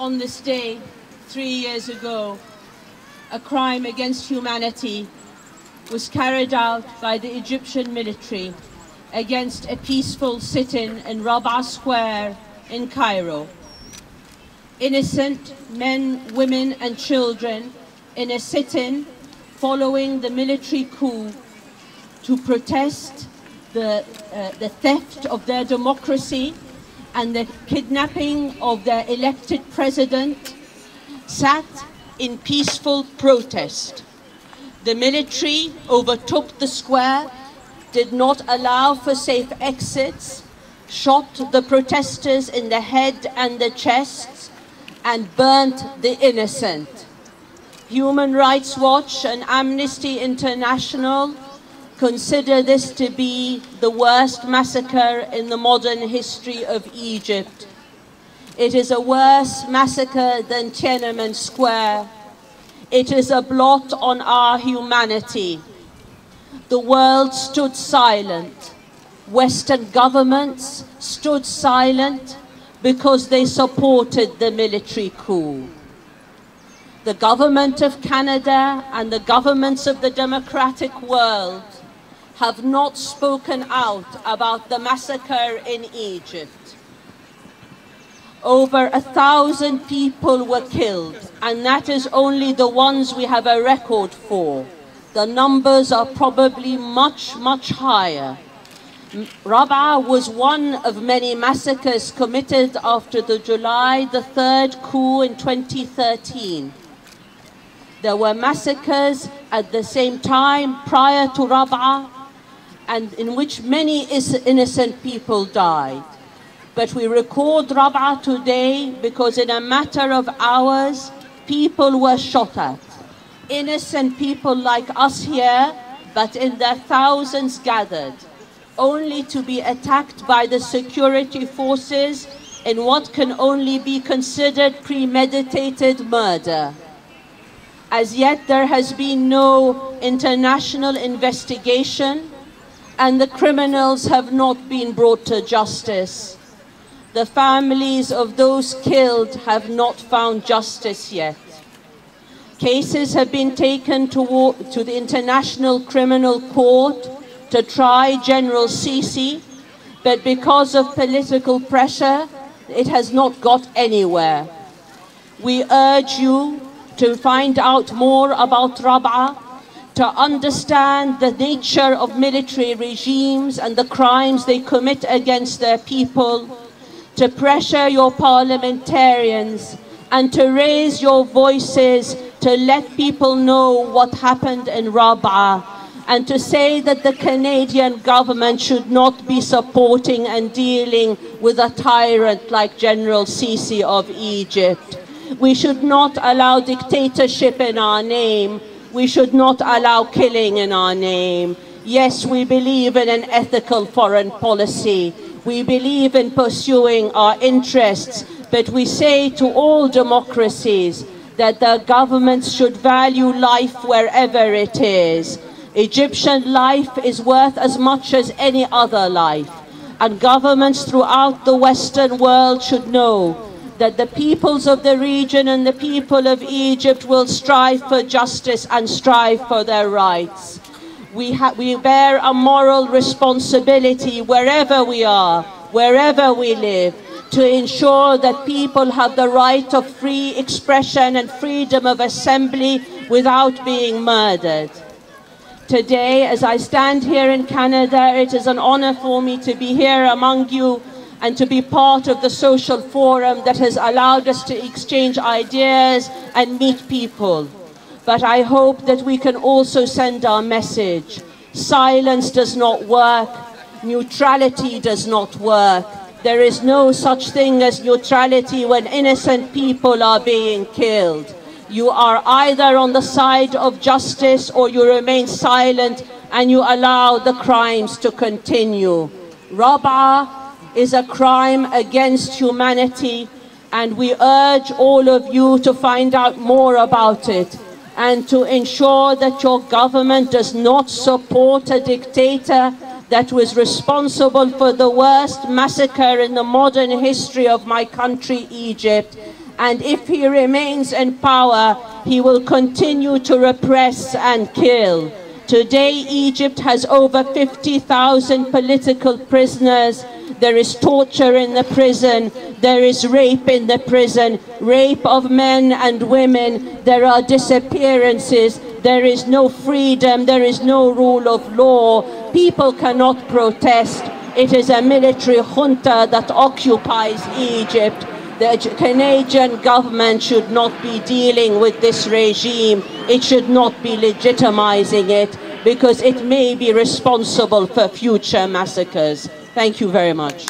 On this day, 3 years ago, a crime against humanity was carried out by the Egyptian military against a peaceful sit-in in Rabaa Square in Cairo. Innocent men, women and children in a sit-in following the military coup to protest the theft of their democracy and the kidnapping of their elected president, sat in peaceful protest. The military overtook the square, did not allow for safe exits, shot the protesters in the head and the chest, and burnt the innocent. Human Rights Watch and Amnesty International consider this to be the worst massacre in the modern history of Egypt. It is a worse massacre than Tiananmen Square. It is a blot on our humanity. The world stood silent. Western governments stood silent because they supported the military coup. The government of Canada and the governments of the democratic world have not spoken out about the massacre in Egypt. Over 1,000 people were killed, and that is only the ones we have a record for. The numbers are probably much, much higher. Rabaa was one of many massacres committed after the July the 3rd coup in 2013. There were massacres at the same time prior to Rabaa, and in which many innocent people died. But we record Rabaa today because in a matter of hours, people were shot at. Innocent people like us here, but in their thousands gathered, only to be attacked by the security forces in what can only be considered premeditated murder. As yet, there has been no international investigation, and the criminals have not been brought to justice. The families of those killed have not found justice yet. Cases have been taken to the International Criminal Court to try General Sisi, but because of political pressure, it has not got anywhere. We urge you to find out more about Rabaa, to understand the nature of military regimes and the crimes they commit against their people, to pressure your parliamentarians and to raise your voices to let people know what happened in Rabaa, and to say that the Canadian government should not be supporting and dealing with a tyrant like General Sisi of Egypt. We should not allow dictatorship in our name. We should not allow killing in our name. Yes, we believe in an ethical foreign policy. We believe in pursuing our interests, but we say to all democracies that the governments should value life wherever it is. Egyptian life is worth as much as any other life, and governments throughout the Western world should know that the peoples of the region and the people of Egypt will strive for justice and strive for their rights. We bear a moral responsibility wherever we are, wherever we live, to ensure that people have the right of free expression and freedom of assembly without being murdered. Today, as I stand here in Canada, it is an honor for me to be here among you and to be part of the social forum that has allowed us to exchange ideas and meet people. But I hope that we can also send our message. Silence does not work. Neutrality does not work. There is no such thing as neutrality when innocent people are being killed. You are either on the side of justice or you remain silent and you allow the crimes to continue. Rabaa is a crime against humanity, and we urge all of you to find out more about it and to ensure that your government does not support a dictator that was responsible for the worst massacre in the modern history of my country, Egypt, And if he remains in power, he will continue to repress and kill. Today, Egypt has over 50,000 political prisoners. There is torture in the prison. There is rape in the prison, rape of men and women. There are disappearances. There is no freedom. There is no rule of law. People cannot protest. It is a military junta that occupies Egypt. The Canadian government should not be dealing with this regime. It should not be legitimizing it because it may be responsible for future massacres. Thank you very much.